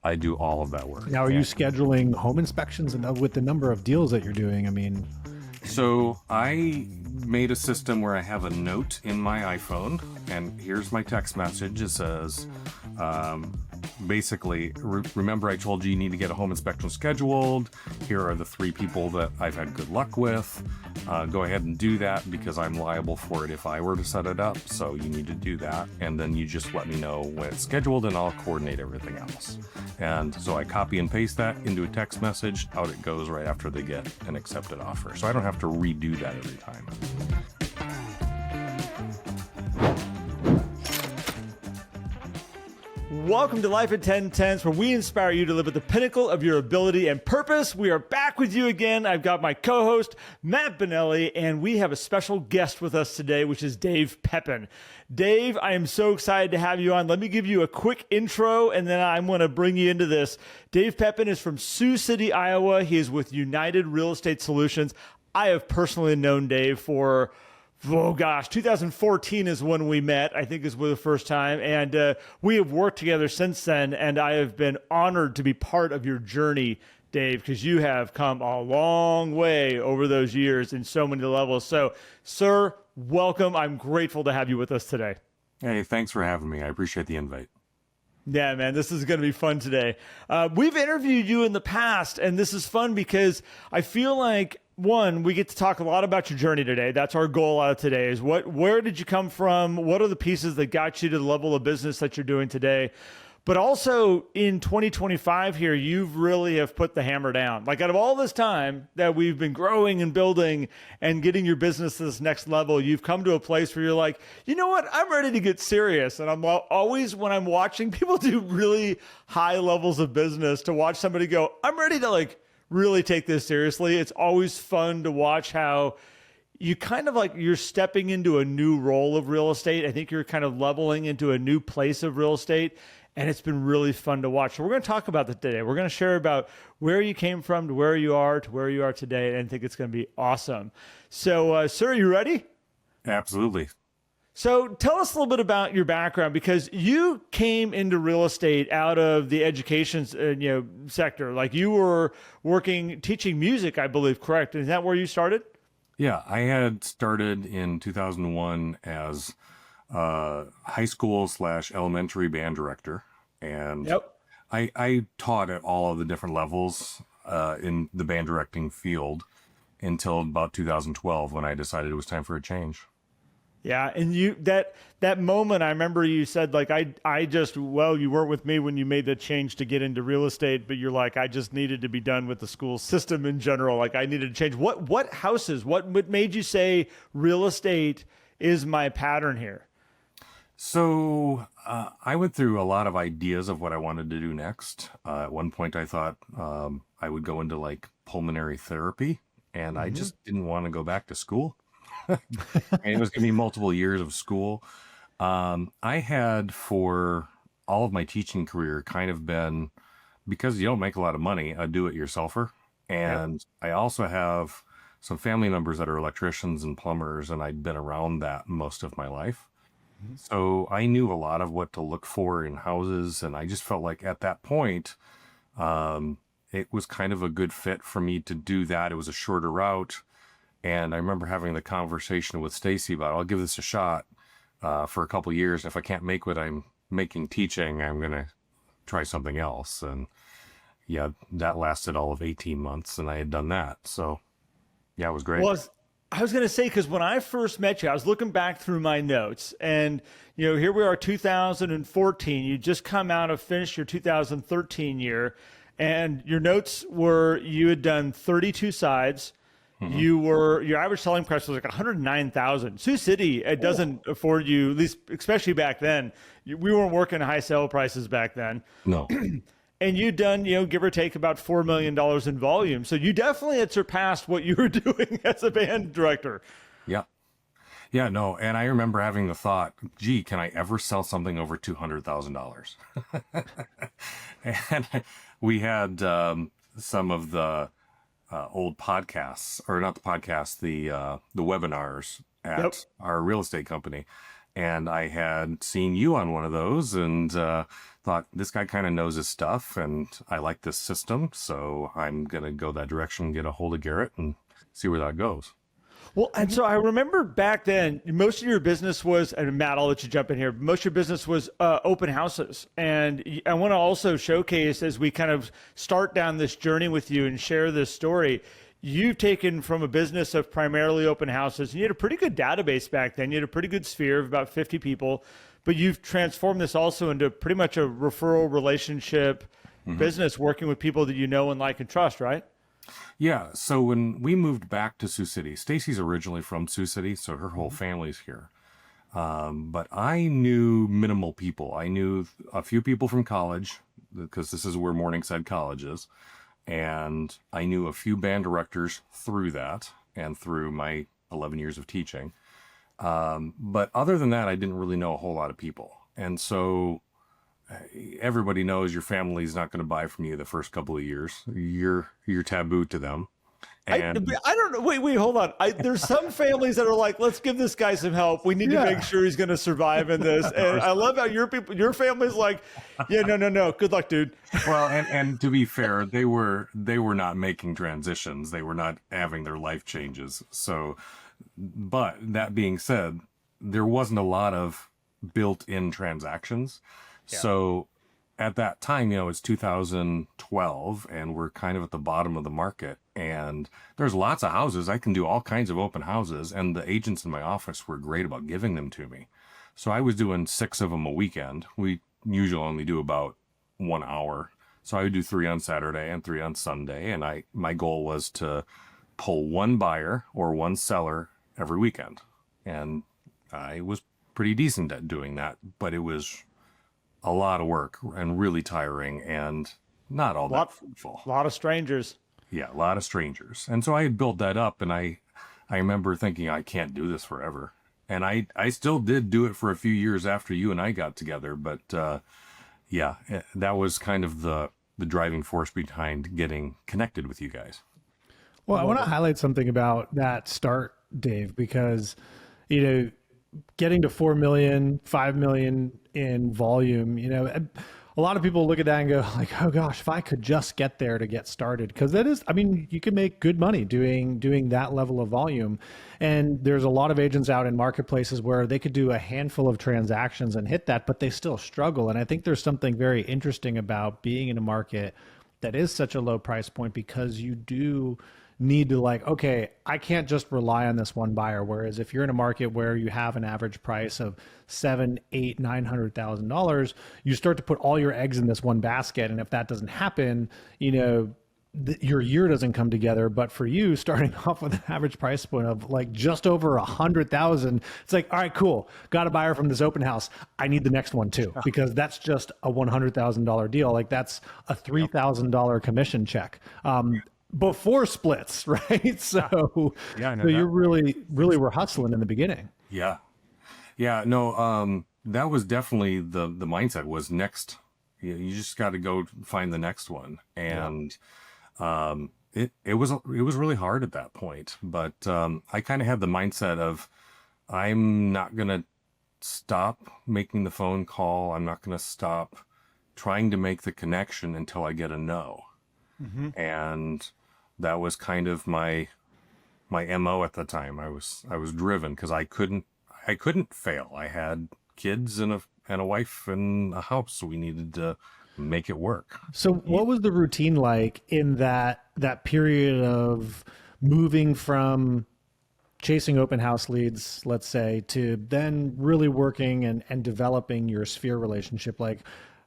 I do all of that work. Now, are you scheduling home inspections and with the number of deals that you're doing? I mean, So I made a system where I have a note in my iPhone, and here's my text message. It says, basically, remember I told you need to get a home inspection scheduled. Here are the 3 people that I've had good luck with. Go ahead and do that because I'm liable for it if I were to set it up. So you need to do that. And then you just let me know when it's scheduled and I'll coordinate everything else. And so I copy and paste that into a text message. Out it goes right after they get an accepted offer. So I don't have to redo that every time. Welcome to Life at 1010s, where we inspire you to live at the pinnacle of your ability and purpose. We are back with you again. I've got my co-host, Matt Benelli, and we have a special guest with us today, which is Dave Pepin. Dave, I am so excited to have you on. Let me give you a quick intro, and then I'm going to bring you into this. Dave Pepin is from Sioux City, Iowa. He is with United Real Estate Solutions. I have personally known Dave for 2014 is when we met, I think is the first time. And we have worked together since then. And I have been honored to be part of your journey, Dave, because you have come a long way over those years in so many levels. So, sir, welcome. I'm grateful to have you with us today. Hey, thanks for having me. I appreciate the invite. Yeah, man, this is going to be fun today. We've interviewed you in the past, and this is fun because I feel like, one, we get to talk a lot about your journey today. That's our goal out of today is where did you come from? What are the pieces that got you to the level of business that you're doing today? But also in 2025 here, you've really have put the hammer down. Like out of all this time that we've been growing and building and getting your business to this next level, you've come to a place where you're like, you know what? I'm ready to get serious. And I'm always, when I'm watching people do really high levels of business, to watch somebody go, I'm ready to really take this seriously. It's always fun to watch how you kind of you're stepping into a new role of real estate. I think you're kind of leveling into a new place of real estate. And it's been really fun to watch. So we're going to talk about that today. We're going to share about where you came from to where you are today. And I think it's going to be awesome. So, sir, you ready? Absolutely. So tell us a little bit about your background, because you came into real estate out of the education sector. Like you were teaching music, I believe, correct? Is that where you started? Yeah, I had started in 2001 as high school / elementary band director. And yep. I taught at all of the different levels in the band directing field until about 2012 when I decided it was time for a change. Yeah, and that moment, I remember you said you weren't with me when you made the change to get into real estate, but you're like, I just needed to be done with the school system in general. Like I needed to change. What houses? What made you say real estate is my pattern here? So I went through a lot of ideas of what I wanted to do next. At one point, I thought I would go into pulmonary therapy, and I just didn't want to go back to school. And it was going to be multiple years of school. I had, for all of my teaching career, kind of been, because you don't make a lot of money, a do-it-yourselfer. And I also have some family members that are electricians and plumbers, and I'd been around that most of my life. So I knew a lot of what to look for in houses, and I just felt like at that point, it was kind of a good fit for me to do that. It was a shorter route. And I remember having the conversation with Stacy about, I'll give this a shot for a couple of years. If I can't make what I'm making teaching, I'm going to try something else. And yeah, that lasted all of 18 months, and I had done that. So yeah, it was great. Well, I was going to say, because when I first met you, I was looking back through my notes, and here we are, 2014. You just finished your 2013 year, and your notes were you had done 32 sides. Mm-hmm. Your average selling price was like 109,000. Sioux City, it doesn't afford you, at least especially back then. We weren't working high sale prices back then. No. And you'd done, give or take about $4 million in volume. So you definitely had surpassed what you were doing as a band director. Yeah. Yeah, no. And I remember having the thought, gee, can I ever sell something over $200,000? And we had some of the old podcasts, or not the podcasts, the webinars at our real estate company. And I had seen you on one of those and thought this guy kind of knows his stuff and I like this system. So I'm going to go that direction, get a hold of Garrett and see where that goes. Well, and so I remember back then, most of your business was, and Matt, I'll let you jump in here. Most of your business was open houses. And I want to also showcase as we kind of start down this journey with you and share this story, you've taken from a business of primarily open houses, and you had a pretty good database back then. You had a pretty good sphere of about 50 people, but you've transformed this also into pretty much a referral relationship business, working with people that you know and like and trust, right? Yeah. So when we moved back to Sioux City, Stacy's originally from Sioux City, so her whole family's here. But I knew minimal people. I knew a few people from college because this is where Morningside College is. And I knew a few band directors through that and through my 11 years of teaching. But other than that, I didn't really know a whole lot of people. And so everybody knows your family's not going to buy from you the first couple of years. You're taboo to them. And I don't know. Wait, hold on. There's some families that are like, let's give this guy some help. We need to make sure he's going to survive in this. And I love how your family's like, yeah, no. Good luck, dude. well, and to be fair, they were not making transitions. They were not having their life changes. So, but that being said, there wasn't a lot of built-in transactions. Yeah. So at that time, it's 2012 and we're kind of at the bottom of the market and there's lots of houses. I can do all kinds of open houses and the agents in my office were great about giving them to me. So I was doing 6 of them a weekend. We usually only do about 1 hour. So I would do 3 on Saturday and 3 on Sunday. And my goal was to pull 1 buyer or 1 seller every weekend. And I was pretty decent at doing that, but it was a lot of work and really tiring and not all that fruitful. A lot of strangers. Yeah, a lot of strangers. And so I had built that up and I remember thinking I can't do this forever. And I still did do it for a few years after you and I got together. But yeah, that was kind of the driving force behind getting connected with you guys. Well, I want to highlight something about that start, Dave, because, getting to 4 million, 5 million in volume, a lot of people look at that and go like, oh gosh, if I could just get there to get started. Cause that is, you can make good money doing that level of volume. And there's a lot of agents out in marketplaces where they could do a handful of transactions and hit that, but they still struggle. And I think there's something very interesting about being in a market that is such a low price point because you do need to okay, I can't just rely on this one buyer. Whereas if you're in a market where you have an average price of $700,000, $800,000, $900,000, you start to put all your eggs in this one basket. And if that doesn't happen, your year doesn't come together. But for you, starting off with an average price point of just over 100,000, it's like, all right, cool. Got a buyer from this open house. I need the next one too, because that's just a $100,000 deal. That's a $3,000 commission check. Before splits, right? So, yeah, I know so you're really were hustling in the beginning. Yeah. No, that was definitely the mindset was next. You just got to go find the next one. And, it was really hard at that point, but, I kind of had the mindset of, I'm not going to stop making the phone call. I'm not going to stop trying to make the connection until I get a no. Mm-hmm. And that was kind of my MO at the time. I was driven because I couldn't fail. I had kids and a wife and a house, so we needed to make it work. So what was the routine like in that period of moving from chasing open house leads, let's say, to then really working and developing your sphere relationship?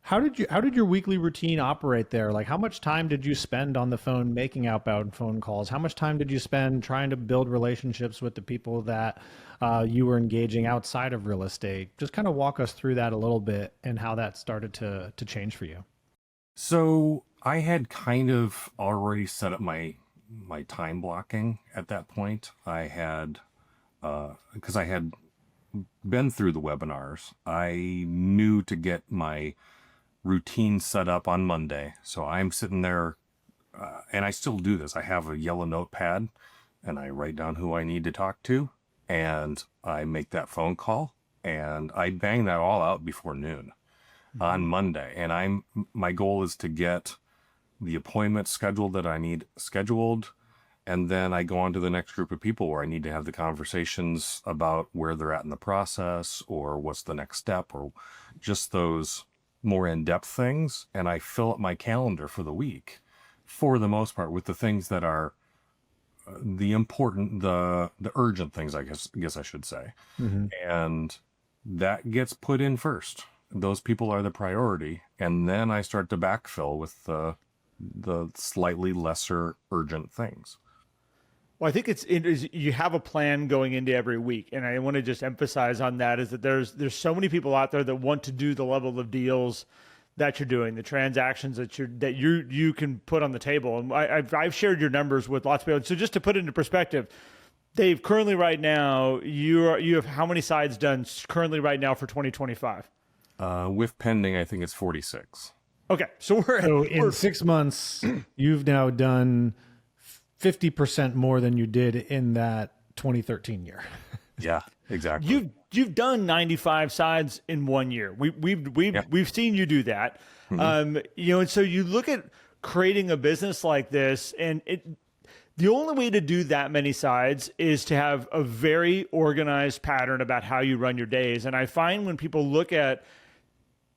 How did your weekly routine operate there? How much time did you spend on the phone making outbound phone calls? How much time did you spend trying to build relationships with the people that you were engaging outside of real estate? Just kind of walk us through that a little bit and how that started to change for you. So I had kind of already set up my time blocking at that point. I had, because I had been through the webinars, I knew to get my routine set up on Monday. So I'm sitting there, and I still do this. I have a yellow notepad and I write down who I need to talk to and I make that phone call and I bang that all out before noon on Monday. And my goal is to get the appointment scheduled that I need scheduled. And then I go on to the next group of people where I need to have the conversations about where they're at in the process or what's the next step or just those more in-depth things. And I fill up my calendar for the week for the most part with the things that are the important, the urgent things, I guess I should say. And that gets put in first. Those people are the priority. And then I start to backfill with the slightly lesser urgent things. Well, I think it is you have a plan going into every week, and I want to just emphasize on that is that there's so many people out there that want to do the level of deals that you're doing, the transactions that you can put on the table. And I've shared your numbers with lots of people. So just to put it into perspective, Dave, currently right now you have how many sides done currently right now for 2025? With pending, I think it's 46. Okay, so So in 6 months, you've now done 50% more than you did in that 2013 year. Yeah, exactly. You've done 95 sides in 1 year. We've seen you do that. And so you look at creating a business like this, and the only way to do that many sides is to have a very organized pattern about how you run your days. And I find when people look at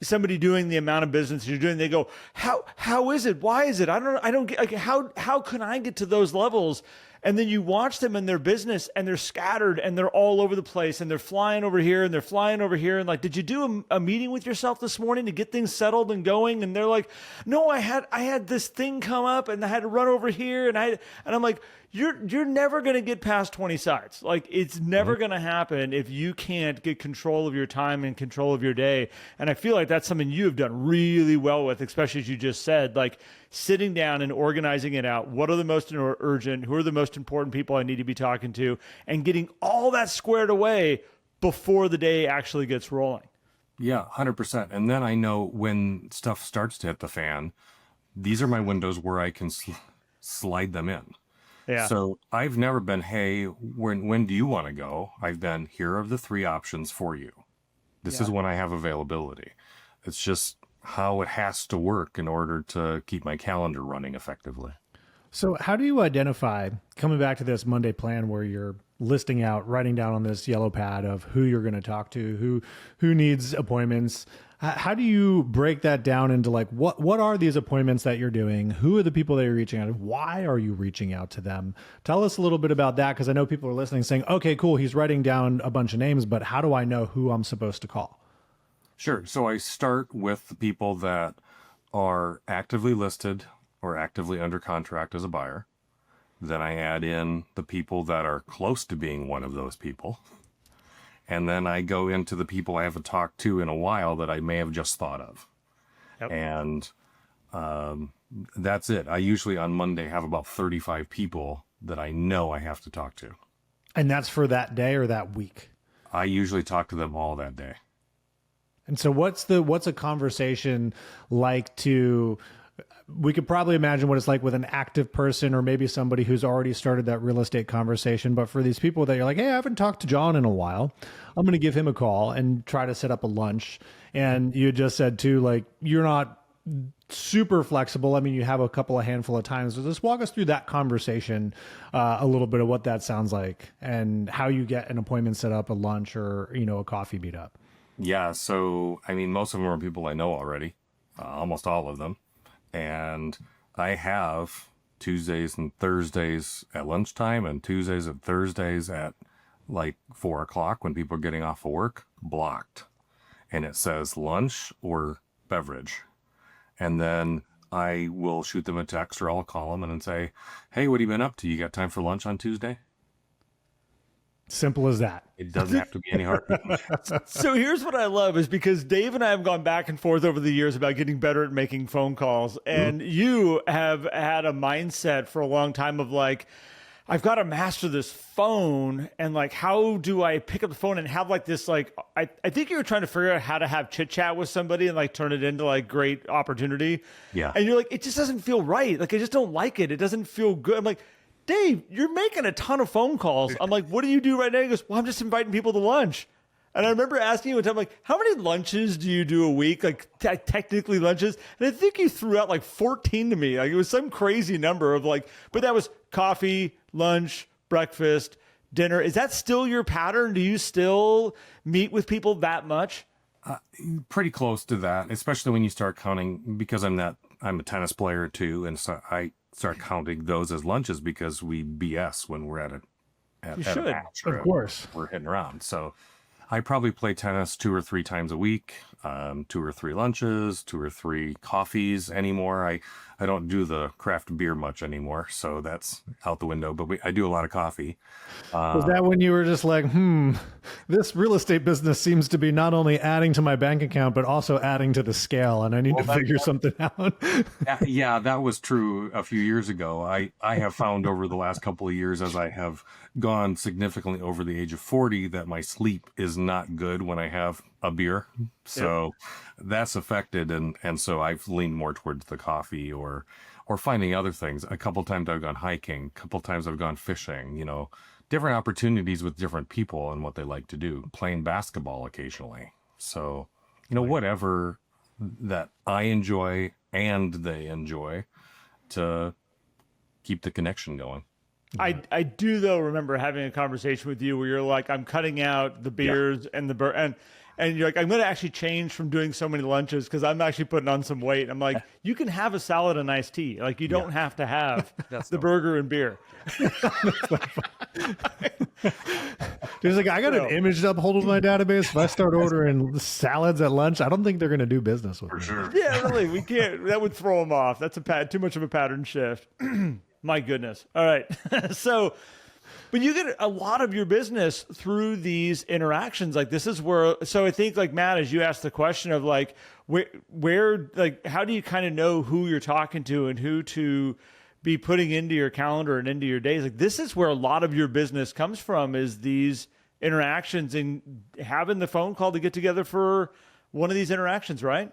somebody doing the amount of business you're doing, they go, how is it? Why is it? I don't get, like, how can I get to those levels? And then you watch them in their business and they're scattered and they're all over the place and they're flying over here and they're flying over here. And like, did you do a meeting with yourself this morning to get things settled and going? And they're like, no, I had this thing come up and I had to run over here. And I'm like, you're never going to get past 20 sites. Like, it's never going to happen if you can't get control of your time and control of your day. And I feel like that's something you have done really well with, especially as you just said, like sitting down and organizing it out. What are the most urgent? Who are the most important people I need to be talking to? And getting all that squared away before the day actually gets rolling. Yeah, 100%. And then I know when stuff starts to hit the fan, these are my windows where I can slide them in. Yeah. So I've never been, hey, when do you want to go? I've been, here are the 3 options for you. This is when I have availability. It's just how it has to work in order to keep my calendar running effectively. So how do you identify, coming back to this Monday plan where you're listing out, writing down on this yellow pad of who you're going to talk to, who needs appointments? How do you break that down into like, what are these appointments that you're doing? Who are the people that you're reaching out to? Why are you reaching out to them? Tell us a little bit about that, because I know people are listening saying, okay, cool, he's writing down a bunch of names, but how do I know who I'm supposed to call? Sure. So I start with the people that are actively listed or actively under contract as a buyer. Then I add in the people that are close to being one of those people. And then I go into the people I haven't talked to in a while that I may have just thought of. Yep. And that's it. I usually on Monday have about 35 people that I know I have to talk to. And that's for that day or that week? I usually talk to them all that day. And so what's a conversation like to, we could probably imagine what it's like with an active person or maybe somebody who's already started that real estate conversation. But for these people that you're like, hey, I haven't talked to John in a while, I'm going to give him a call and try to set up a lunch. And you just said too, like, you're not super flexible. I mean, you have a handful of times. So just walk us through that conversation, a little bit of what that sounds like and how you get an appointment set up, a lunch or, a coffee meetup. Yeah. So, I mean, most of them are people I know already, almost all of them. And I have Tuesdays and Thursdays at lunchtime and Tuesdays and Thursdays at like 4:00 when people are getting off of work blocked. And it says lunch or beverage. And then I will shoot them a text or I'll call them and say, hey, what have you been up to? You got time for lunch on Tuesday? Simple as that. It doesn't have to be any harder. So here's what I love is because Dave and I have gone back and forth over the years about getting better at making phone calls. And you have had a mindset for a long time of like, I've got to master this phone. And like, how do I pick up the phone and have like this, like, I think you were trying to figure out how to have chit chat with somebody and like turn it into like great opportunity. Yeah. And you're like, it just doesn't feel right. Like, I just don't like it. It doesn't feel good. I'm like, Dave, you're making a ton of phone calls. I'm like, what do you do right now? He goes, well, I'm just inviting people to lunch. And I remember asking you one time, like, how many lunches do you do a week? Like, technically lunches. And I think you threw out like 14 to me. Like, it was some crazy number of like, but that was coffee, lunch, breakfast, dinner. Is that still your pattern? Do you still meet with people that much? Pretty close to that, especially when you start counting, because I'm a tennis player too. And so I start counting those as lunches because we BS when we're at a match, of course. we're hitting around. So I probably play tennis 2 or 3 times a week, 2 or 3 lunches, 2 or 3 coffees anymore. I don't do the craft beer much anymore, so that's out the window, but I do a lot of coffee. Was that when you were just like, this real estate business seems to be not only adding to my bank account, but also adding to the scale, and I need to figure something out? Yeah, that was true a few years ago. I have found over the last couple of years, as I have gone significantly over the age of 40, that my sleep is not good when I have a beer. So that's affected. And so I've leaned more towards the coffee or finding other things. A couple times I've gone hiking, a couple times I've gone fishing, different opportunities with different people and what they like to do, playing basketball occasionally. So, whatever that I enjoy and they enjoy to keep the connection going. I do though remember having a conversation with you where you're like, I'm cutting out the beers and the and you're like, I'm going to actually change from doing so many lunches because I'm actually putting on some weight. I'm like, you can have a salad and iced tea. Like you don't have to have the burger and beer. Dude's like, I got an image to uphold with my database. If I start ordering salads at lunch, I don't think they're going to do business with me. For sure. Yeah, really. We can't. That would throw them off. That's too much of a pattern shift. My goodness. All right. But you get a lot of your business through these interactions. Like this is where, so I think like Matt, as you asked the question of like, where like, how do you kind of know who you're talking to and who to be putting into your calendar and into your days? Like this is where a lot of your business comes from, is these interactions and having the phone call to get together for one of these interactions, right?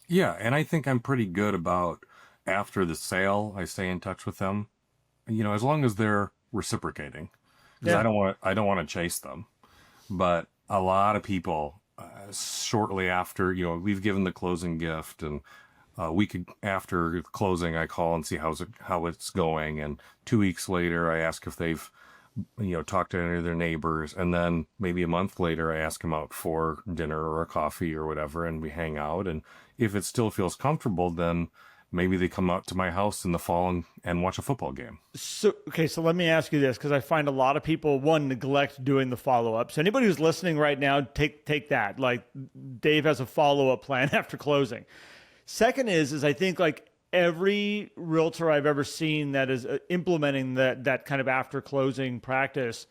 Yeah. And I think I'm pretty good about after the sale, I stay in touch with them, as long as they're reciprocating. Because I don't want to chase them, but a lot of people shortly after, we've given the closing gift, and a week after closing, I call and see how it's going, and 2 weeks later, I ask if they've talked to any of their neighbors, and then maybe a month later, I ask them out for dinner or a coffee or whatever, and we hang out, and if it still feels comfortable, then maybe they come out to my house in the fall and watch a football game. So let me ask you this, because I find a lot of people, one, neglect doing the follow-up. So anybody who's listening right now, take that. Like Dave has a follow-up plan after closing. Second is I think like every realtor I've ever seen that is implementing that kind of after closing practice,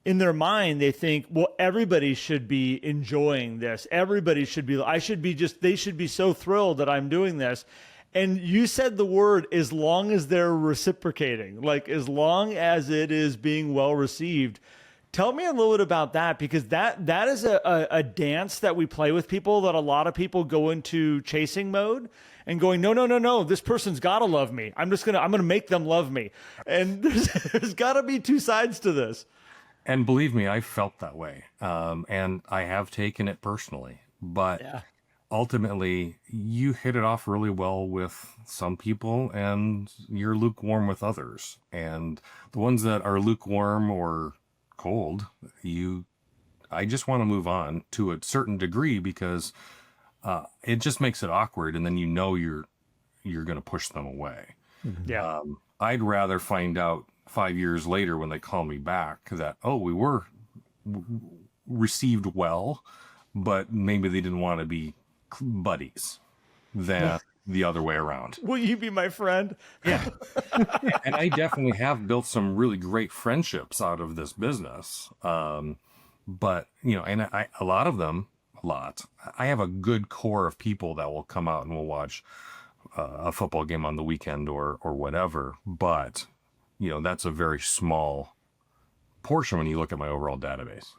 in their mind, they think, well, everybody should be enjoying this. Everybody should be, they should be so thrilled that I'm doing this. And you said the word, as long as they're reciprocating, like as long as it is being well received. Tell me a little bit about that, because that is a dance that we play with people, that a lot of people go into chasing mode and going, no, this person's got to love me. I'm going to make them love me. And there's got to be two sides to this. And believe me, I felt that way. And I have taken it personally, but ultimately you hit it off really well with some people and you're lukewarm with others. And the ones that are lukewarm or cold, I just want to move on to a certain degree, because it just makes it awkward. And then you're going to push them away. Yeah. I'd rather find out 5 years later when they call me back that, we were received well, but maybe they didn't want to be buddies, than the other way around. Will you be my friend? Yeah. And I definitely have built some really great friendships out of this business. But, and a lot of them, I have a good core of people that will come out and will watch a football game on the weekend or whatever. But, that's a very small portion when you look at my overall database.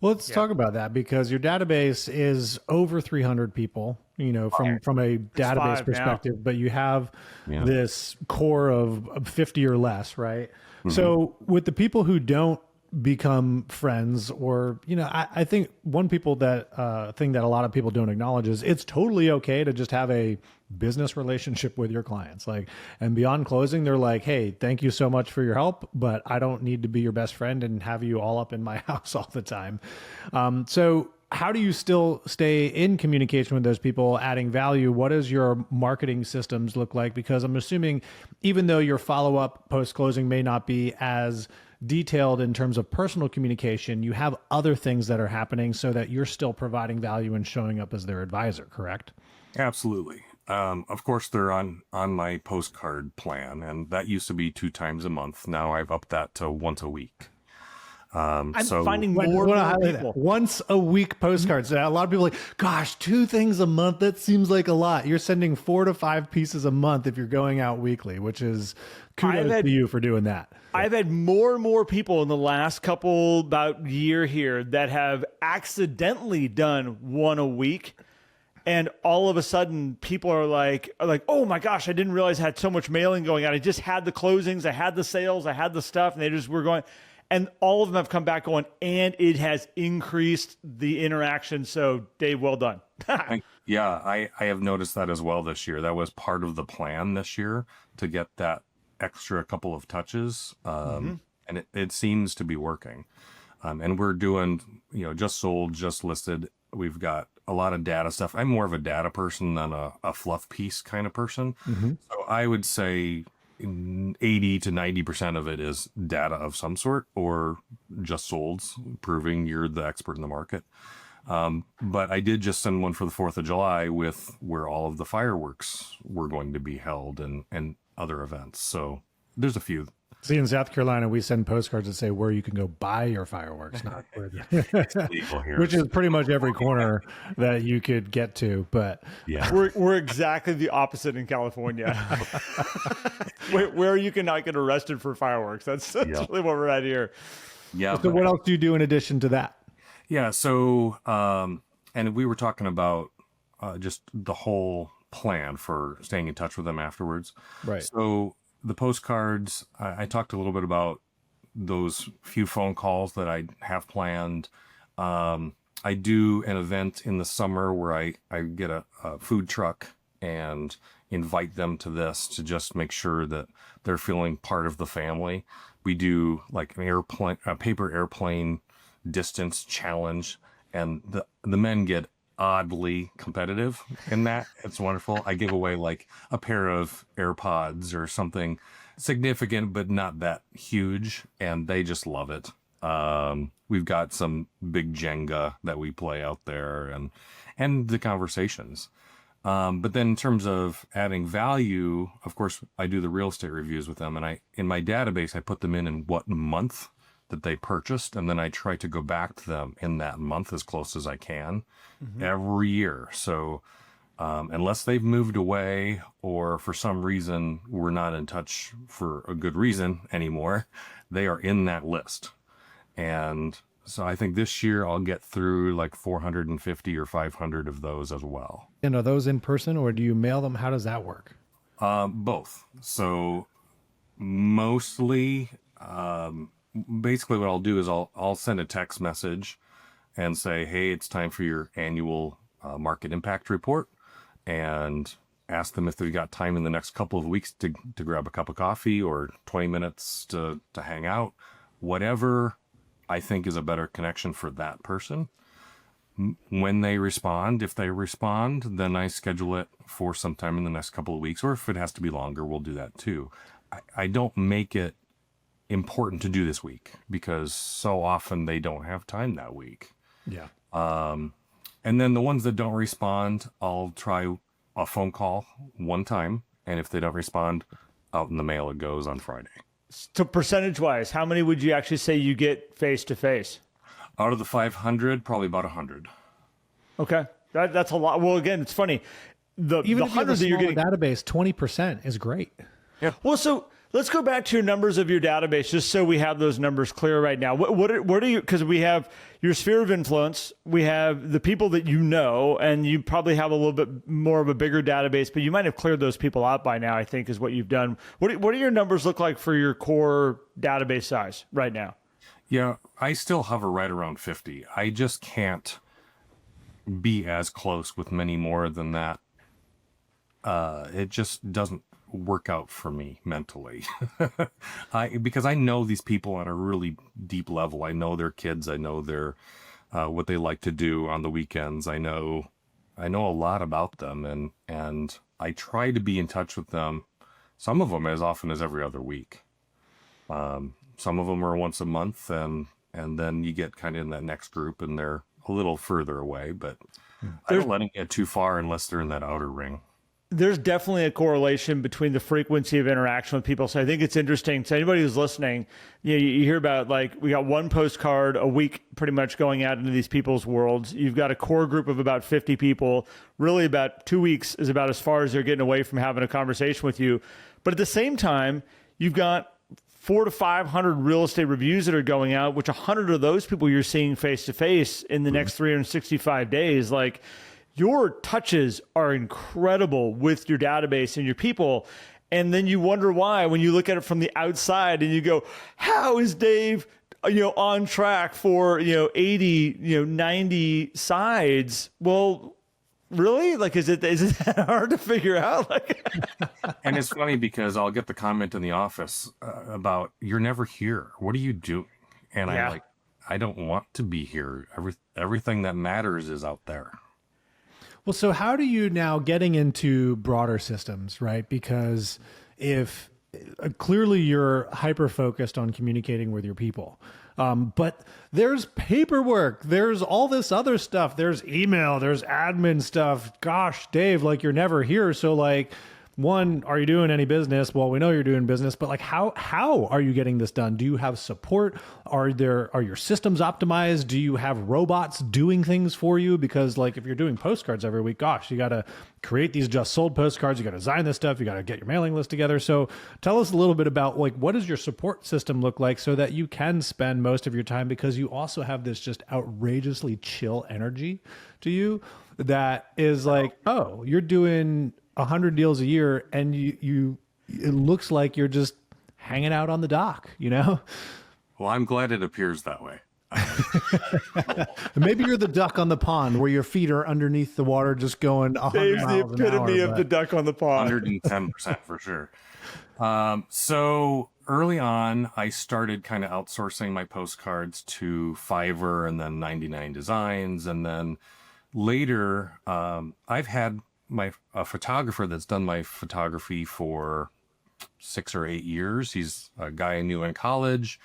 Well, let's talk about that, because your database is over 300 people, from a database perspective, but you have this core of 50 or less, right? Mm-hmm. So with the people who don't become friends, or, I think one people that thing that a lot of people don't acknowledge is it's totally okay to just have a business relationship with your clients. Like, and beyond closing, they're like, hey, thank you so much for your help, but I don't need to be your best friend and have you all up in my house all the time. So how do you still stay in communication with those people, adding value? What does your marketing systems look like? Because I'm assuming even though your follow-up post-closing may not be as detailed in terms of personal communication, you have other things that are happening so that you're still providing value and showing up as their advisor, correct? Absolutely. Of course, they're on my postcard plan, and that used to be 2 times a month. Now I've upped that to once a week. I'm So finding What- more what and I more highlight people. that. Once a week postcards. A lot of people are like, gosh, 2 things a month. That seems like a lot. You're sending 4 to 5 pieces a month if you're going out weekly, which is kudos to you for doing that. I've had more and more people in the last about year here that have accidentally done 1 a week. And all of a sudden people are like, oh my gosh, I didn't realize I had so much mailing going on. I just had the closings, I had the sales, I had the stuff, and they just were going. And all of them have come back going, and it has increased the interaction. So Dave, well done. Yeah, I have noticed that as well this year. That was part of the plan this year, to get that extra couple of touches. And it seems to be working. And we're doing, just sold, just listed. We've got a lot of data stuff. I'm more of a data person than a fluff piece kind of person. So I would say 80 to 90% of it is data of some sort, or just solds, proving you're the expert in the market. But I did just send one for the 4th of July with where all of the fireworks were going to be held, and other events. So there's a few. See, in South Carolina, we send postcards that say where you can go buy your fireworks, not where It's legal here. which is pretty much every corner that you could get to. But Yeah. We're exactly the opposite in California, where you cannot get arrested for fireworks. That's really what we're at here. Yeah. so what else do you do in addition to that? Yeah. So, and we were talking about just the whole plan for staying in touch with them afterwards. Right. So the postcards, I talked a little bit about those few phone calls that I have planned. I do an event in the summer where I get a food truck and invite them to this, to just make sure that they're feeling part of the family. We do like a paper airplane distance challenge, and the men get oddly competitive in that. It's wonderful. I give away like a pair of AirPods or something significant, but not that huge, and they just love it. We've got some big Jenga that we play out there, and the conversations. But then in terms of adding value, of course, I do the real estate reviews with them, and in my database, I put them in what month that they purchased, and then I try to go back to them in that month as close as I can every year. So unless they've moved away, or for some reason we're not in touch for a good reason anymore, they are in that list. And so I think this year I'll get through like 450 or 500 of those as well. And are those in person, or do you mail them? How does that work? Both. So mostly, basically what I'll do is I'll send a text message and say, hey, it's time for your annual market impact report, and ask them if they've got time in the next couple of weeks to grab a cup of coffee or 20 minutes to hang out, whatever I think is a better connection for that person. When they respond, if they respond, then I schedule it for sometime in the next couple of weeks, or if it has to be longer, we'll do that too. I don't make it important to do this week, because so often they don't have time that week. Yeah. And then the ones that don't respond, I'll try a phone call one time, and if they don't respond, out in the mail it goes on Friday. So percentage wise, how many would you actually say you get face to face? Out of the 500, probably about 100. Okay, that's a lot. Well, again, it's funny. The Even if you have a 100 that you're smaller getting. database, 20% is great. Well, so let's go back to your numbers of your database, just so we have those numbers clear right now. What are you? Because we have your sphere of influence, we have the people that you know, and you probably have a little bit more of a bigger database, but you might have cleared those people out by now, I think, is what you've done. What do your numbers look like for your core database size right now? Yeah, I still hover right around 50. I just can't be as close with many more than that. It just doesn't work out for me mentally. Because I know these people on a really deep level. I know their kids. I know their what they like to do on the weekends. I know a lot about them, and I try to be in touch with them. Some of them as often as every other week. Some of them are once a month, and then you get kind of in that next group, and they're a little further away. But I don't let them get too far unless they're in that outer ring. There's definitely a correlation between the frequency of interaction with people. So I think it's interesting. So anybody who's listening, you hear about, like, we got one postcard a week pretty much going out into these people's worlds. You've got a core group of about 50 people. Really about 2 weeks is about as far as they're getting away from having a conversation with you. But at the same time, you've got 400 to 500 real estate reviews that are going out, which 100 of those people you're seeing face to face in the next 365 days. Like, your touches are incredible with your database and your people. And then you wonder why when you look at it from the outside and you go, how is Dave, on track for, 80, 90 sides? Well, really? Like, is it that hard to figure out? Like, And it's funny because I'll get the comment in the office about, you're never here. What are you doing? And Yeah. I'm like, I don't want to be here. Everything that matters is out there. Well, so how do you now getting into broader systems, right? Because if clearly you're hyper focused on communicating with your people, but there's paperwork, there's all this other stuff, there's email, there's admin stuff. Gosh, Dave, like, you're never here. So, like, one, are you doing any business? Well, we know you're doing business, but, like, how are you getting this done? Do you have support? Are your systems optimized? Do you have robots doing things for you? Because, like, if you're doing postcards every week, gosh, you got to create these just sold postcards. You got to design this stuff. You got to get your mailing list together. So tell us a little bit about, like, what does your support system look like so that you can spend most of your time, because you also have this just outrageously chill energy to you that is like, oh, you're doing 100 deals a year, and you it looks like you're just hanging out on the dock, Well, I'm glad it appears that way. Maybe you're the duck on the pond where your feet are underneath the water, just going 100 Dave's the miles an hour. epitome of the duck on the pond. 110% for sure. So early on, I started kind of outsourcing my postcards to Fiverr and then 99 Designs. And then later, I've had a photographer that's done my photography for 6 or 8 years. He's a guy I knew in college.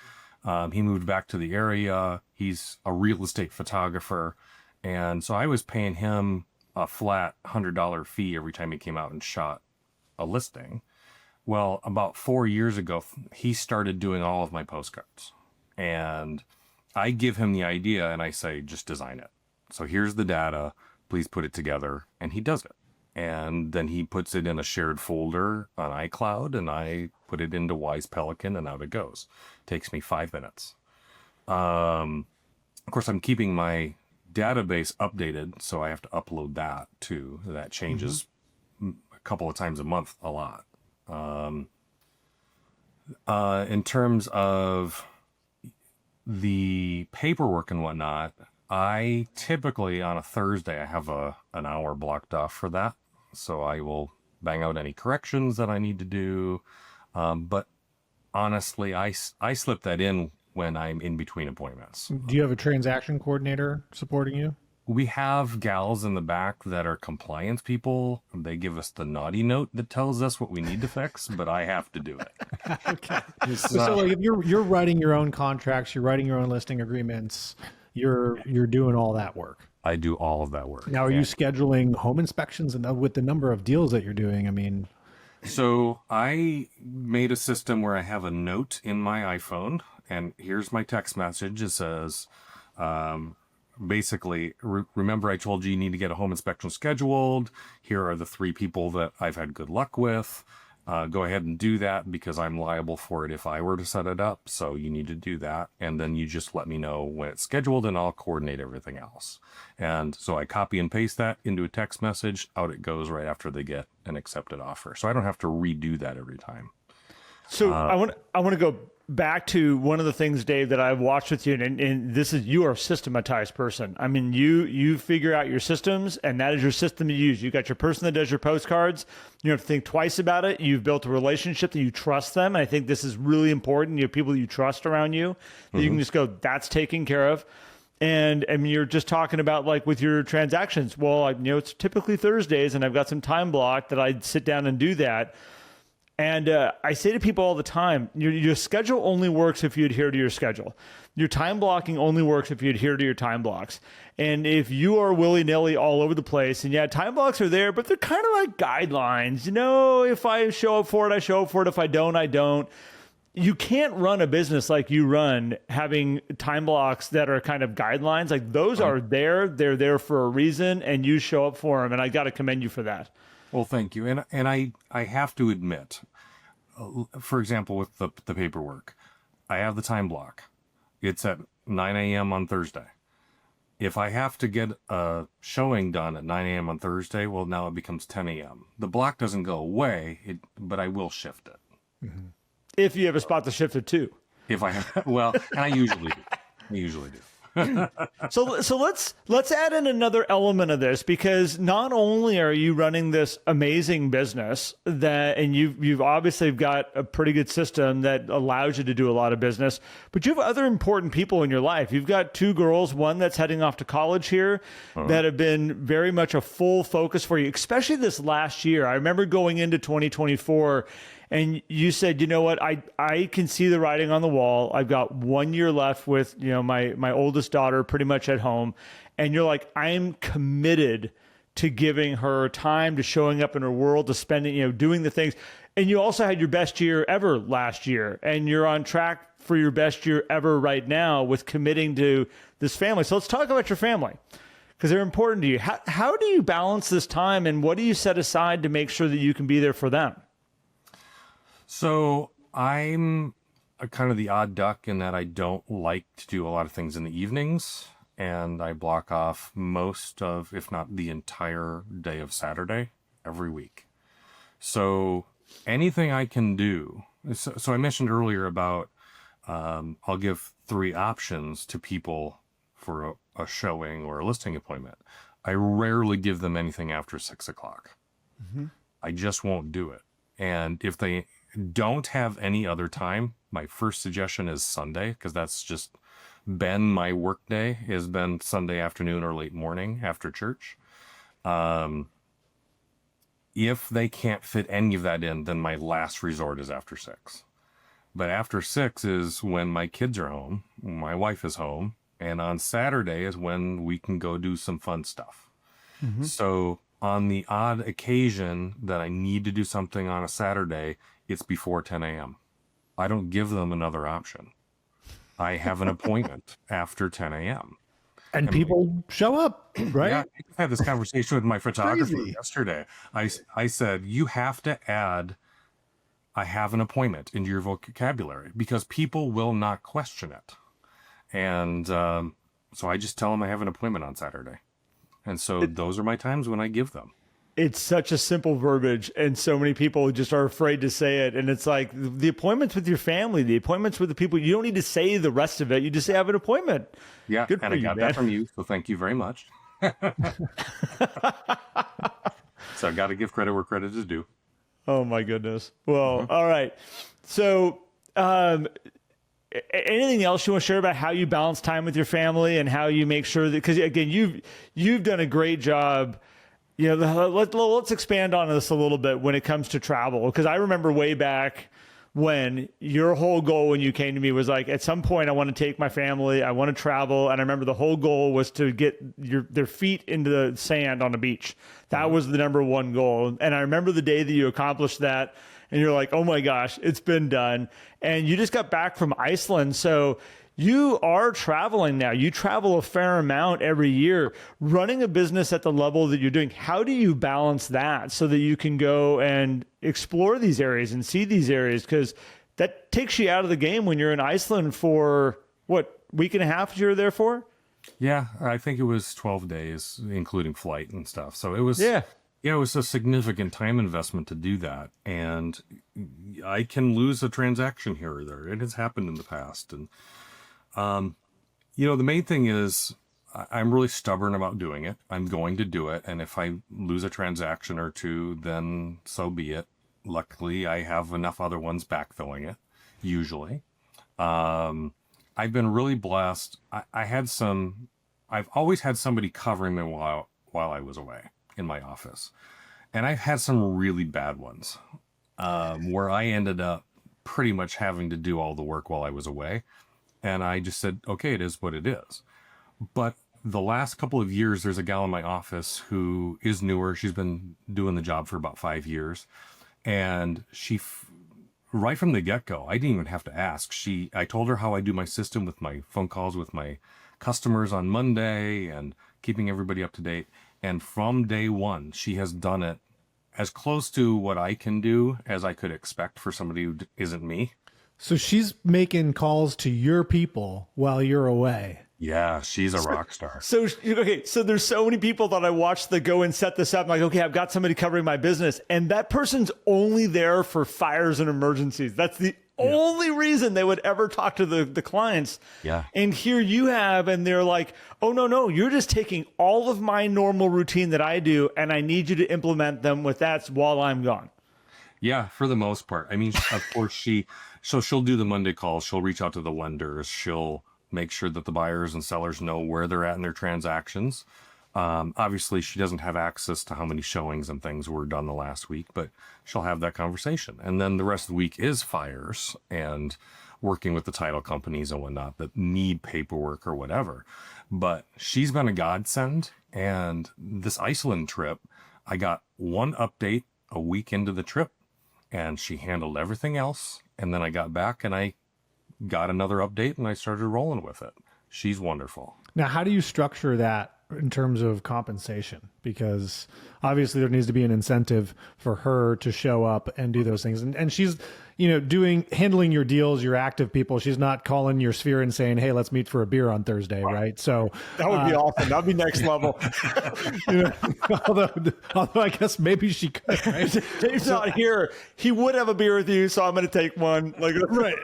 He moved back to the area. He's a real estate photographer. And so I was paying him a flat $100 fee every time he came out and shot a listing. Well, about 4 years ago, he started doing all of my postcards. And I give him the idea and I say, just design it. So here's the data. Please put it together. And he does it. And then he puts it in a shared folder on iCloud, and I put it into Wise Pelican, and out it goes. Takes me 5 minutes. Of course, I'm keeping my database updated, so I have to upload that too. That changes a couple of times a month, a lot. In terms of the paperwork and whatnot, I typically on a Thursday, I have an hour blocked off for that. So I will bang out any corrections that I need to do. But honestly, I slip that in when I'm in between appointments. Do you have a transaction coordinator supporting you? We have gals in the back that are compliance people. They give us the naughty note that tells us what we need to fix, but I have to do it. Okay. So, like, if you're writing your own contracts, you're writing your own listing agreements, you're doing all that work. I do all of that work. Now, are you scheduling home inspections, and with the number of deals that you're doing? I mean, So I made a system where I have a note in my iPhone, and here's my text message. It says, basically, remember I told you need to get a home inspection scheduled. Here are the 3 people that I've had good luck with. Go ahead and do that because I'm liable for it if I were to set it up. So you need to do that. And then you just let me know when it's scheduled and I'll coordinate everything else. And so I copy and paste that into a text message. Out it goes right after they get an accepted offer. So I don't have to redo that every time. So I want to go back to one of the things, Dave, that I've watched with you, and this is, you are a systematized person. I mean, you figure out your systems, and that is your system to use. You got your person that does your postcards. You don't have to think twice about it. You've built a relationship that you trust them. And I think this is really important. You have people you trust around you that you can just go, that's taken care of. And I mean, you're just talking about like with your transactions. Well, it's typically Thursdays, and I've got some time blocked that I sit down and do that. And I say to people all the time, your schedule only works if you adhere to your schedule. Your time blocking only works if you adhere to your time blocks. And if you are willy-nilly all over the place, and yeah, time blocks are there, but they're kind of like guidelines. If I show up for it, I show up for it. If I don't, I don't. You can't run a business like you run having time blocks that are kind of guidelines. Like those are there. They're there for a reason, and you show up for them. And I got to commend you for that. Well, thank you. And I have to admit, for example, with the paperwork, I have the time block. It's at 9 a.m. on Thursday. If I have to get a showing done at 9 a.m. on Thursday, well, now it becomes 10 a.m. The block doesn't go away, but I will shift it. Mm-hmm. If you have a spot to shift it to. If I have, well, and I usually do. So let's add in another element of this, because not only are you running this amazing business and you've obviously got a pretty good system that allows you to do a lot of business, but you have other important people in your life. You've got two girls, one that's heading off to college here, that have been very much a full focus for you, especially this last year. I remember going into 2024 and you said, you know what, I can see the writing on the wall. I've got 1 year left with, my oldest daughter pretty much at home. And you're like, I'm committed to giving her time, to showing up in her world, to spending, doing the things. And you also had your best year ever last year. And you're on track for your best year ever right now with committing to this family. So let's talk about your family, because they're important to you. How do you balance this time, and what do you set aside to make sure that you can be there for them? So I'm kind of the odd duck in that I don't like to do a lot of things in the evenings, and I block off most of, if not the entire day of Saturday every week. So anything I can do. So I mentioned earlier about I'll give 3 options to people for a showing or a listing appointment. I rarely give them anything after 6 o'clock. Mm-hmm. I just won't do it. And if they don't have any other time, my first suggestion is Sunday, because that's just been my work day, has been Sunday afternoon or late morning after church. If they can't fit any of that in, then my last resort is after 6. But after 6 is when my kids are home, my wife is home, and on Saturday is when we can go do some fun stuff. Mm-hmm. So on the odd occasion that I need to do something on a Saturday, it's before 10 a.m. I don't give them another option. I have an appointment after 10 a.m. And people show up, right? Yeah, I had this conversation with my photographer yesterday. I said, you have to add, I have an appointment into your vocabulary, because people will not question it. And so I just tell them I have an appointment on Saturday. And so those are my times when I give them. It's such a simple verbiage, and so many people just are afraid to say it. And it's like the appointments with your family, the appointments with the people, you don't need to say the rest of it. You just say, I have an appointment. Yeah, good and I got that from you, so thank you very much. So I got to give credit where credit is due. Oh, my goodness. Well, all right. So anything else you want to share about how you balance time with your family and how you make sure that, because, again, you've done a great job. Let's expand on this a little bit when it comes to travel, because I remember way back when your whole goal when you came to me was like, at some point I want to take my family, I want to travel. And I remember the whole goal was to get their feet into the sand on the beach. That was the number one goal. And I remember the day that you accomplished that, and you're like, oh my gosh, it's been done. And you just got back from Iceland. So you are traveling now. You travel a fair amount every year, running a business at the level that you're doing. How do you balance that so that you can go and explore these areas and see these areas? Because that takes you out of the game when you're in Iceland for, what, week and a half you're there for? Yeah, I think it was 12 days, including flight and stuff. So it Yeah, it was a significant time investment to do that. And I can lose a transaction here or there. It has happened in the past. And, the main thing is I'm really stubborn about doing it. I'm going to do it. And if I lose a transaction or two, then so be it. Luckily, I have enough other ones backfilling it, usually. I've been really blessed. I've always had somebody covering me while I was away in my office. And I've had some really bad ones where I ended up pretty much having to do all the work while I was away. And I just said, okay, it is what it is. But the last couple of years, there's a gal in my office who is newer. She's been doing the job for about 5 years. And right from the get-go, I didn't even have to ask. I told her how I do my system with my phone calls with my customers on Monday and keeping everybody up to date. And from day one, she has done it as close to what I can do as I could expect for somebody who isn't me. So she's making calls to your people while you're away. Yeah, she's a rock star. So, okay, so there's so many people that I watch that go and set this up. I'm like, okay, I've got somebody covering my business. And that person's only there for fires and emergencies. That's the only reason they would ever talk to the clients. Yeah. And here you have, and they're like, oh, no, you're just taking all of my normal routine that I do, and I need you to implement them with that while I'm gone. Yeah, for the most part. I mean, of course, she'll do the Monday calls. She'll reach out to the lenders. She'll make sure that the buyers and sellers know where they're at in their transactions. Obviously, she doesn't have access to how many showings and things were done the last week, but she'll have that conversation. And then the rest of the week is fires and working with the title companies and whatnot that need paperwork or whatever. But she's been a godsend. And this Iceland trip, I got one update a week into the trip, and she handled everything else. And then I got back and I got another update and I started rolling with it. She's wonderful. Now, how do you structure that in terms of compensation? Because obviously there needs to be an incentive for her to show up and do those things. And she's, handling your deals, your active people. She's not calling your sphere and saying, hey, let's meet for a beer on Thursday. Right. So that would be awesome. That'd be next level. although I guess maybe she could, right? Dave's not here. He would have a beer with you. So I'm going to take one. Right.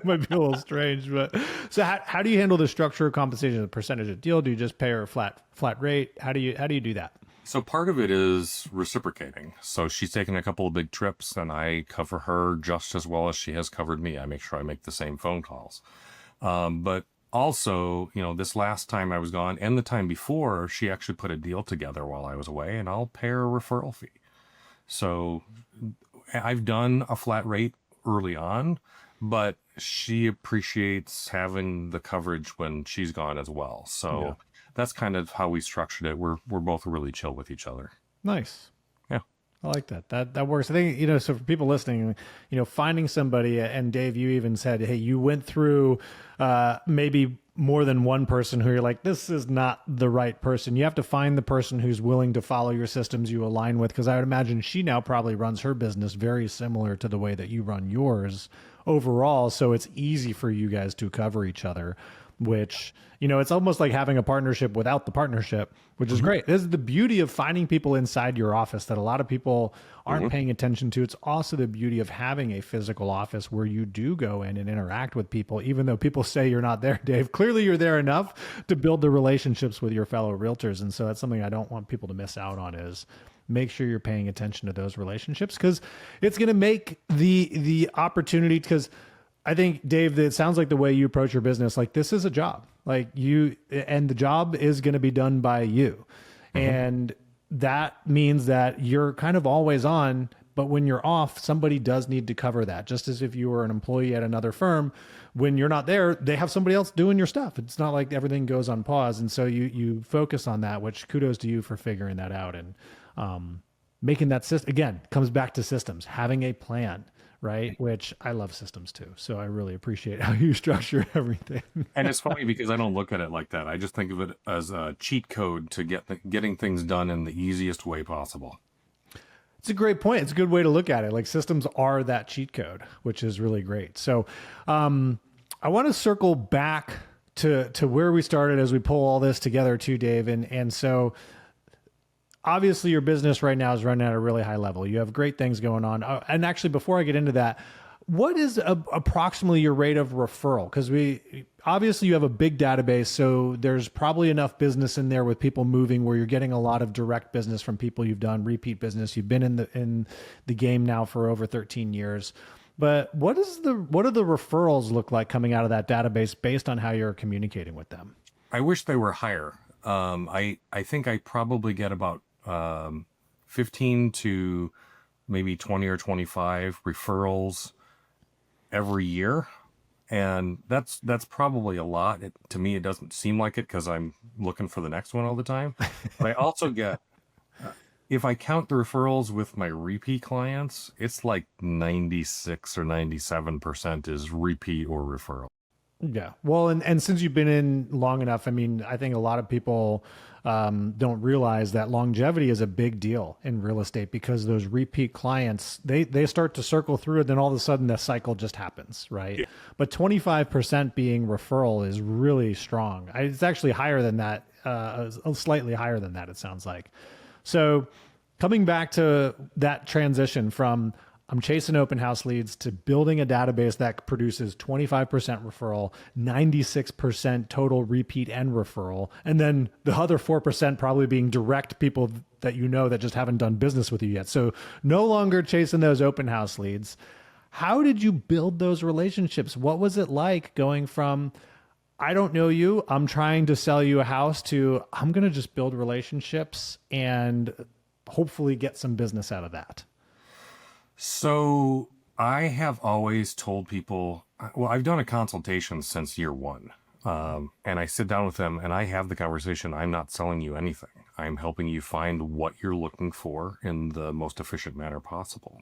Might be a little strange, but so how do you handle the structure of compensation? The percentage of deal? Do you just pay her a flat rate? How do you do that? So part of it is reciprocating. So she's taken a couple of big trips and I cover her just as well as she has covered me. I make sure I make the same phone calls. But also, this last time I was gone and the time before, she actually put a deal together while I was away, and I'll pay her a referral fee. So I've done a flat rate early on, but she appreciates having the coverage when she's gone as well. So that's kind of how we structured it. We're both really chill with each other. Nice. Yeah. I like that. That works. I think, so for people listening, finding somebody, and Dave, you even said, hey, you went through maybe more than one person who you're like, this is not the right person. You have to find the person who's willing to follow your systems you align with. Because I would imagine she now probably runs her business very similar to the way that you run yours overall. So it's easy for you guys to cover each other, which, it's almost like having a partnership without the partnership, which is great. This is the beauty of finding people inside your office that a lot of people aren't paying attention to. It's also the beauty of having a physical office where you do go in and interact with people, even though people say you're not there, Dave. Clearly you're there enough to build the relationships with your fellow realtors. And so that's something I don't want people to miss out on, is make sure you're paying attention to those relationships, because it's going to make the opportunity, because I think, Dave, it sounds like the way you approach your business, like this is a job, and the job is going to be done by you. And that means that you're kind of always on, but when you're off, somebody does need to cover that. Just as if you were an employee at another firm, when you're not there, they have somebody else doing your stuff. It's not like everything goes on pause. And so you focus on that, which kudos to you for figuring that out. And making that system, again, comes back to systems, having a plan. Right. Which I love systems too. So I really appreciate how you structure everything. And it's funny because I don't look at it like that. I just think of it as a cheat code to getting things done in the easiest way possible. It's a great point. It's a good way to look at it. Like systems are that cheat code, which is really great. So I want to circle back to where we started as we pull all this together too, Dave. And so obviously your business right now is running at a really high level. You have great things going on. And actually, before I get into that, what is approximately your rate of referral? Because obviously you have a big database, so there's probably enough business in there with people moving where you're getting a lot of direct business from people you've done repeat business. You've been in the game now for over 13 years. But what do the referrals look like coming out of that database based on how you're communicating with them? I wish they were higher. I think I probably get about 15 to maybe 20 or 25 referrals every year, and that's probably a lot. To me, it doesn't seem like it because I'm looking for the next one all the time. But I also get, if I count the referrals with my repeat clients, it's like 96 or 97% is repeat or referral. Yeah. Well, and since you've been in long enough, I mean, I think a lot of people don't realize that longevity is a big deal in real estate, because those repeat clients, they start to circle through and then all of a sudden the cycle just happens, right? Yeah. But 25% being referral is really strong. It's actually higher than that, slightly higher than that, it sounds like. So coming back to that transition from I'm chasing open house leads to building a database that produces 25% referral, 96% total repeat and referral, and then the other 4% probably being direct people that you know that just haven't done business with you yet. So no longer chasing those open house leads. How did you build those relationships? What was it like going from, I don't know you, I'm trying to sell you a house, to I'm going to just build relationships and hopefully get some business out of that? So I have always told people, well, I've done a consultation since year one. And I sit down with them and I have the conversation. I'm not selling you anything. I'm helping you find what you're looking for in the most efficient manner possible.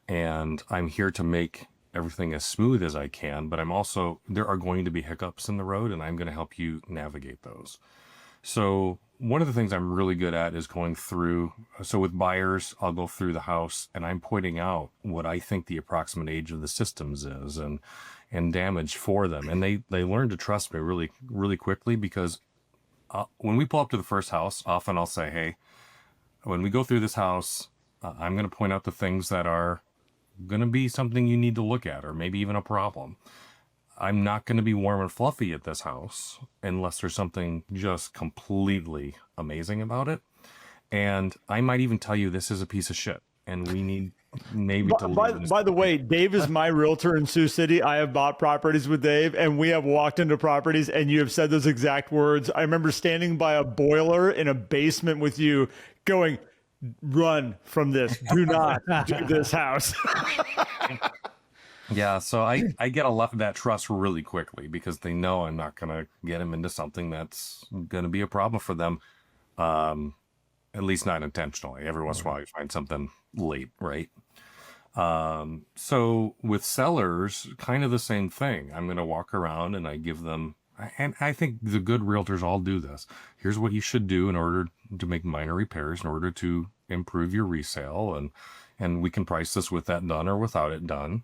And I'm here to make everything as smooth as I can, but there are going to be hiccups in the road and I'm going to help you navigate those. So one of the things I'm really good at is going through. So with buyers, I'll go through the house and I'm pointing out what I think the approximate age of the systems is and damage for them. And they learn to trust me really, really quickly, because when we pull up to the first house, often I'll say, hey, when we go through this house, I'm going to point out the things that are going to be something you need to look at, or maybe even a problem. I'm not going to be warm and fluffy at this house unless there's something just completely amazing about it. And I might even tell you this is a piece of shit and we need maybe to leave. By the way, Dave is my realtor in Sioux City. I have bought properties with Dave and we have walked into properties and you have said those exact words. I remember standing by a boiler in a basement with you going, run from this. Do not do this house. Yeah, so I get a lot of that trust really quickly because they know I'm not going to get them into something that's going to be a problem for them, at least not intentionally. Every once in a while you find something late, right? So with sellers, kind of the same thing. I'm going to walk around and I give them, and I think the good realtors all do this. Here's what you should do in order to make minor repairs, in order to improve your resale, and we can price this with that done or without it done.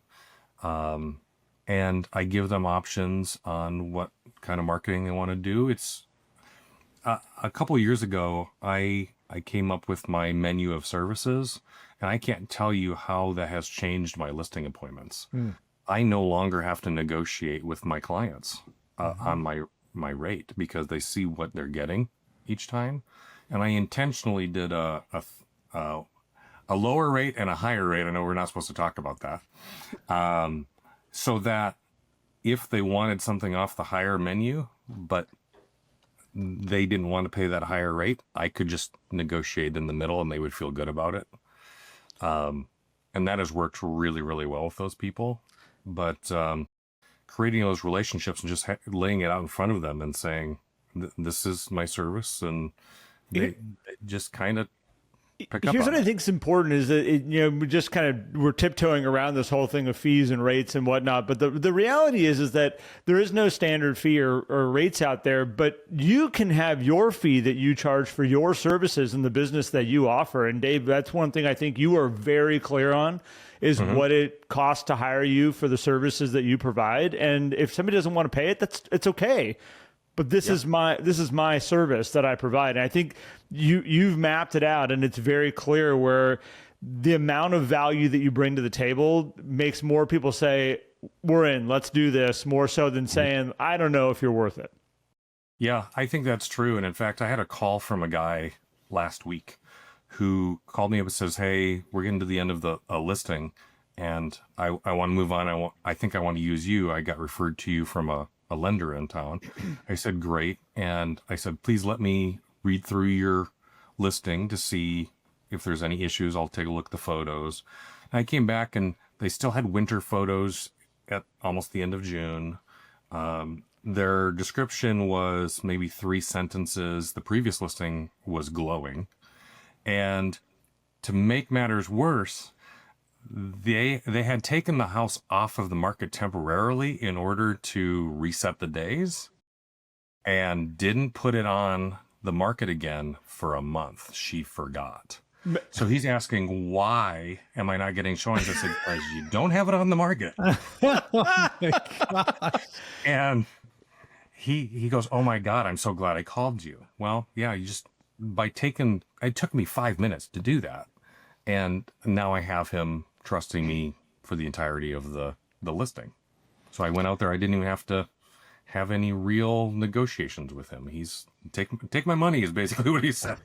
And I give them options on what kind of marketing they want to do. It's a couple of years ago, I came up with my menu of services, and I can't tell you how that has changed my listing appointments. I no longer have to negotiate with my clients on my rate, because they see what they're getting each time. And I intentionally did a lower rate and a higher rate. I know we're not supposed to talk about that. So that if they wanted something off the higher menu, but they didn't want to pay that higher rate, I could just negotiate in the middle and they would feel good about it. And that has worked really, really well with those people. But creating those relationships and just laying it out in front of them and saying, this is my service, and they just kind of Here's what I think is important is that we're tiptoeing around this whole thing of fees and rates and whatnot. But the reality is that there is no standard fee or rates out there, but you can have your fee that you charge for your services and the business that you offer. And Dave, that's one thing I think you are very clear on, is what it costs to hire you for the services that you provide. And if somebody doesn't want to pay it, it's okay. but this is my service that I provide. And I think you've mapped it out, and it's very clear where the amount of value that you bring to the table makes more people say, we're in, let's do this, more so than saying, I don't know if you're worth it. Yeah, I think that's true. And in fact, I had a call from a guy last week who called me up and says, hey, we're getting to the end of the listing and I want to move on. I think I want to use you. I got referred to you from a lender in town. I said, great. And I said, please let me read through your listing to see if there's any issues. I'll take a look at the photos. And I came back and they still had winter photos at almost the end of June. Their description was maybe 3 sentences. The previous listing was glowing. And to make matters worse, they had taken the house off of the market temporarily in order to reset the days and didn't put it on the market again for a month. She forgot. So he's asking, why am I not getting showings? I said, because you don't have it on the market. Oh my gosh. And he goes, oh my God, I'm so glad I called you. Well, yeah, it took me 5 minutes to do that. And now I have him trusting me for the entirety of the listing. So I went out there. I didn't even have to have any real negotiations with him. He's take my money is basically what he said.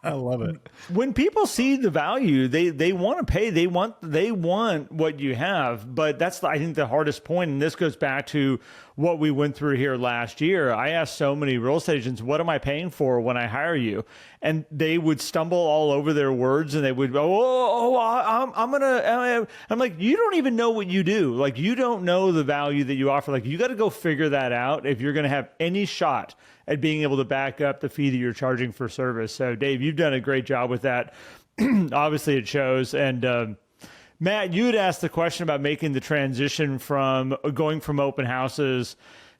I love it. When people see the value, they want to pay. They want what you have. But that's I think the hardest point. And this goes back to what we went through here last year. I asked so many real estate agents, what am I paying for when I hire you? And they would stumble all over their words and they would go, I'm like, you don't even know what you do. Like, you don't know the value that you offer. Like, you got to go figure that out if you're going to have any shot at being able to back up the fee that you're charging for service. So Dave, you've done a great job with that. Obviously it shows. And Matt, you had asked the question about making the transition from going from open houses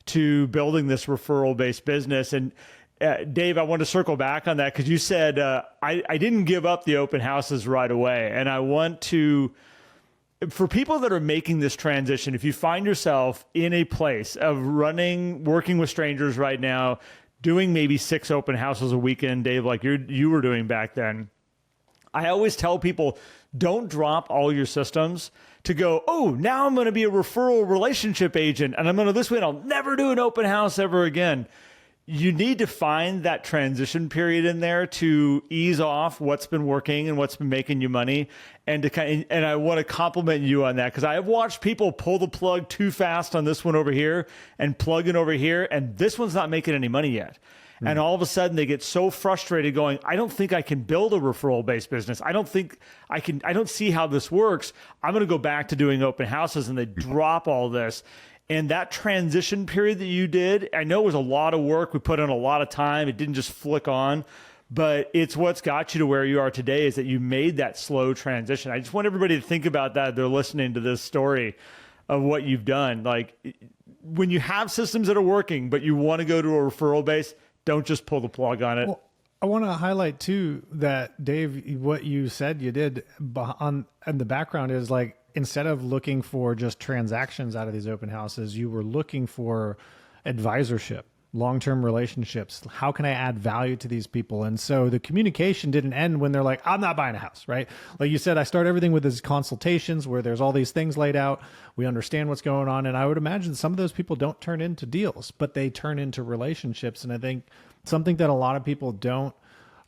to building this referral-based business. And Dave, I want to circle back on that because you said, I didn't give up the open houses right away. And I want to, for people that are making this transition, if you find yourself in a place of working with strangers right now, doing maybe 6 open houses a weekend, Dave, like you were doing back then, I always tell people, don't drop all your systems to go, oh, now I'm going to be a referral relationship agent and I'm going to this way and I'll never do an open house ever again. You need to find that transition period in there to ease off what's been working and what's been making you money. And I want to compliment you on that because I have watched people pull the plug too fast on this one over here and plug in over here. And this one's not making any money yet. Mm. And all of a sudden they get so frustrated going, I don't think I can build a referral-based business. I don't see how this works. I'm going to go back to doing open houses, and they drop all this. And that transition period that you did, I know it was a lot of work. We put in a lot of time. It didn't just flick on, but it's what's got you to where you are today is that you made that slow transition. I just want everybody to think about that. They're listening to this story of what you've done. Like, when you have systems that are working, but you want to go to a referral base, don't just pull the plug on it. Well, I want to highlight too that Dave, what you said you did in the background is like, instead of looking for just transactions out of these open houses, you were looking for advisorship, long-term relationships. How can I add value to these people? And so the communication didn't end when they're like, I'm not buying a house, right? Like you said, I start everything with these consultations where there's all these things laid out. We understand what's going on. And I would imagine some of those people don't turn into deals, but they turn into relationships. And I think something that a lot of people don't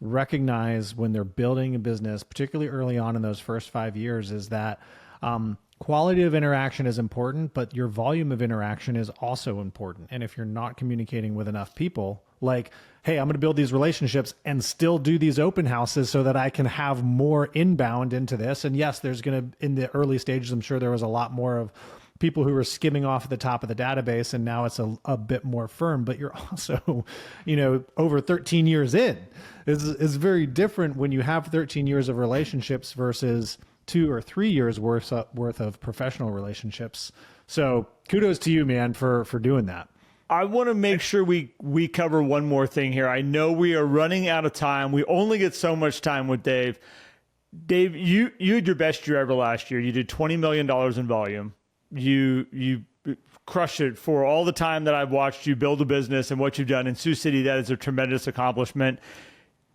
recognize when they're building a business, particularly early on in those first 5 years, is that quality of interaction is important, but your volume of interaction is also important. And if you're not communicating with enough people, like, hey, I'm going to build these relationships and still do these open houses so that I can have more inbound into this. And yes, there's going to, in the early stages, I'm sure there was a lot more of people who were skimming off the top of the database, and now it's a bit more firm, but you're also, over 13 years in. It's very different when you have 13 years of relationships versus 2 or 3 years worth of professional relationships. So kudos to you, man, for doing that. I want to make sure we cover one more thing here. I know we are running out of time. We only get so much time with Dave. Dave, you had your best year ever last year. You did $20 million in volume. You crushed it for all the time that I've watched you build a business and what you've done in Sioux City. That is a tremendous accomplishment.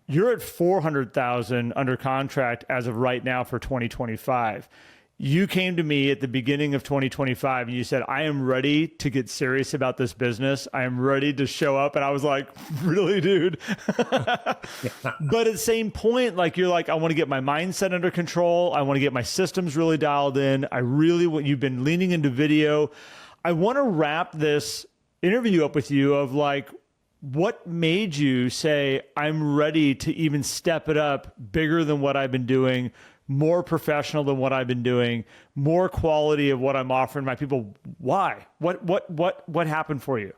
You're at 400,000 under contract as of right now for 2025. You came to me at the beginning of 2025 and you said, I am ready to get serious about this business. I am ready to show up. And I was like, really, dude? But at the same point, like, you're like, I want to get my mindset under control. I want to get my systems really dialed in. You've been leaning into video. I want to wrap this interview up with you of like, what made you say, I'm ready to even step it up bigger than what I've been doing, more professional than what I've been doing, more quality of what I'm offering my people? Why? What happened for you?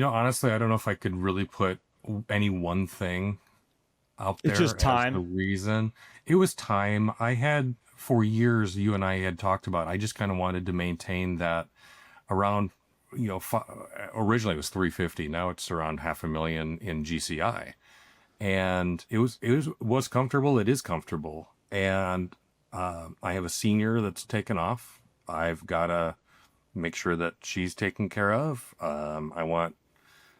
Honestly, I don't know if I could really put any one thing out there. It's just time. As the reason. It was time. I had, for years, you and I had talked about, I just kind of wanted to maintain that around, originally it was 350. Now it's around $500,000 in GCI. And it was comfortable. It is comfortable. And I have a senior that's taken off. I've got to make sure that she's taken care of. I want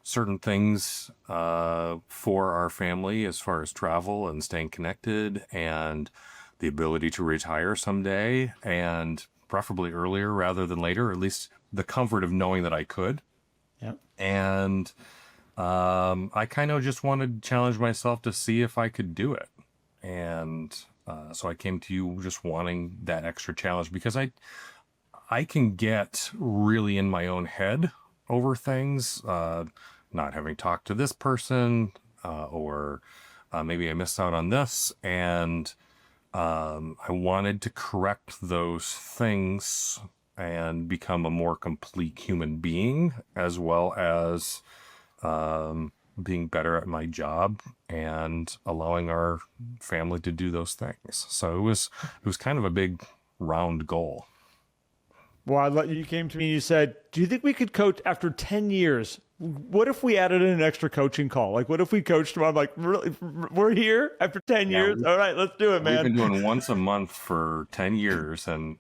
certain things for our family as far as travel and staying connected and the ability to retire someday, and preferably earlier rather than later, or at least the comfort of knowing that I could. Yeah. And I kind of just wanted to challenge myself to see if I could do it. And so I came to you just wanting that extra challenge, because I can get really in my own head over things, not having talked to this person, or maybe I missed out on this. And I wanted to correct those things and become a more complete human being, as well as being better at my job and allowing our family to do those things. So it was kind of a big round goal. Well, you came to me and you said, do you think we could coach after 10 years? What if we added in an extra coaching call? Like, what if we coached them? I'm like, really? We're here after 10 years? All right, let's do it, man. We've been doing once a month for 10 years and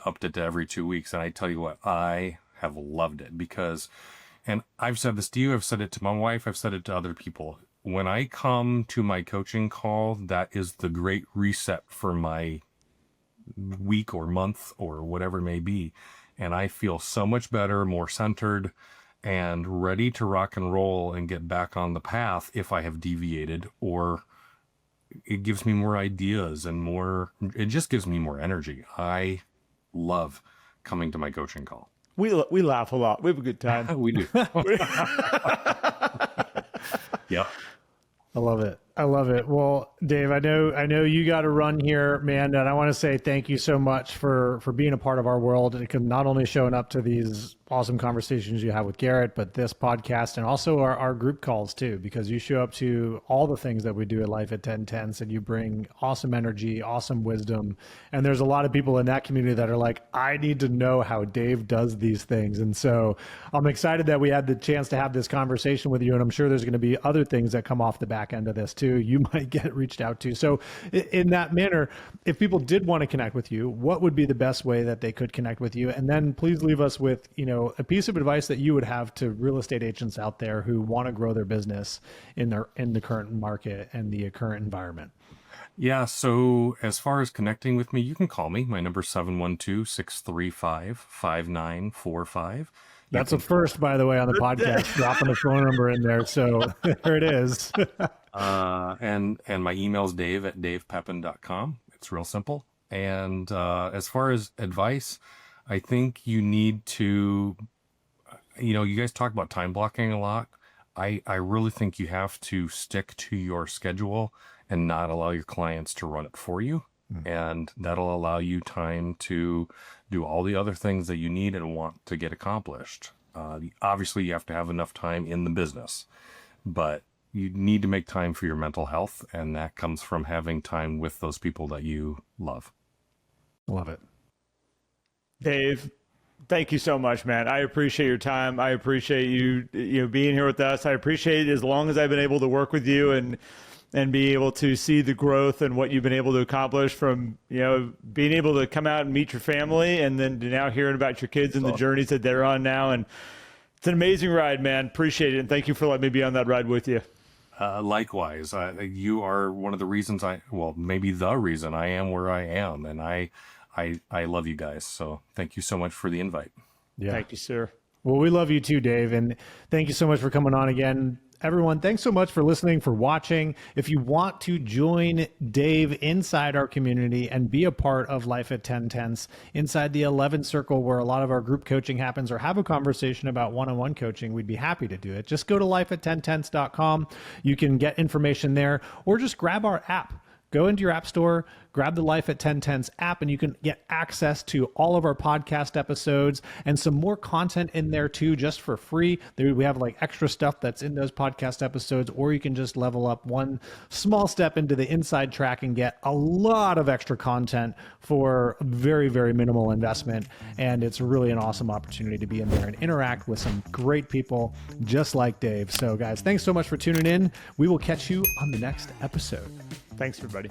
upped it to every 2 weeks. And I tell you what, I have loved it because, and I've said this to you, I've said it to my wife, I've said it to other people. When I come to my coaching call, that is the great reset for my week or month or whatever it may be. And I feel so much better, more centered, and ready to rock and roll and get back on the path if I have deviated, or it gives me more ideas and it just gives me more energy. I love coming to my coaching call. We laugh a lot. We have a good time. We do. Yeah. I love it. I love it. Well, Dave, I know you got to run here, man. And I want to say thank you so much for being a part of our world. And not only showing up to these awesome conversations you have with Garrett, but this podcast and also our group calls too, because you show up to all the things that we do at Life at 1010s and you bring awesome energy, awesome wisdom. And there's a lot of people in that community that are like, I need to know how Dave does these things. And so I'm excited that we had the chance to have this conversation with you. And I'm sure there's going to be other things that come off the back end of this too. You might get reached out to. So in that manner, if people did want to connect with you, what would be the best way that they could connect with you? And then please leave us with, a piece of advice that you would have to real estate agents out there who want to grow their business in the current market and the current environment. Yeah. So as far as connecting with me, you can call me. My number is 712-635-5945. That's a first, by the way, on the podcast, dropping the phone number in there. So there it is. And my email is dave@davepepin.com. It's real simple. And as far as advice, I think you need to, you guys talk about time blocking a lot. I really think you have to stick to your schedule and not allow your clients to run it for you. And that'll allow you time to do all the other things that you need and want to get accomplished. Obviously, you have to have enough time in the business, but you need to make time for your mental health, and that comes from having time with those people that you love. Love it. Dave, thank you so much, man. I appreciate your time. I appreciate you being here with us. I appreciate it as long as I've been able to work with you. And and be able to see the growth and what you've been able to accomplish from, being able to come out and meet your family and then to now hearing about your kids and the journeys that they're on now. And it's an amazing ride, man. Appreciate it. And thank you for letting me be on that ride with you. Likewise, you are one of the reasons maybe the reason I am where I am. And I love you guys. So thank you so much for the invite. Yeah. Thank you, sir. Well, we love you too, Dave. And thank you so much for coming on again. Everyone, thanks so much for listening, for watching. If you want to join Dave inside our community and be a part of Life at 10 Tenths, inside the 11 circle where a lot of our group coaching happens, or have a conversation about one-on-one coaching, we'd be happy to do it. Just go to lifeat10tenths.com. You can get information there, or just grab our app. Go into your app store, grab the Life at 10 Tenths app, and you can get access to all of our podcast episodes and some more content in there too, just for free. We have like extra stuff that's in those podcast episodes, or you can just level up one small step into the inside track and get a lot of extra content for very, very minimal investment. And it's really an awesome opportunity to be in there and interact with some great people just like Dave. So guys, thanks so much for tuning in. We will catch you on the next episode. Thanks, everybody.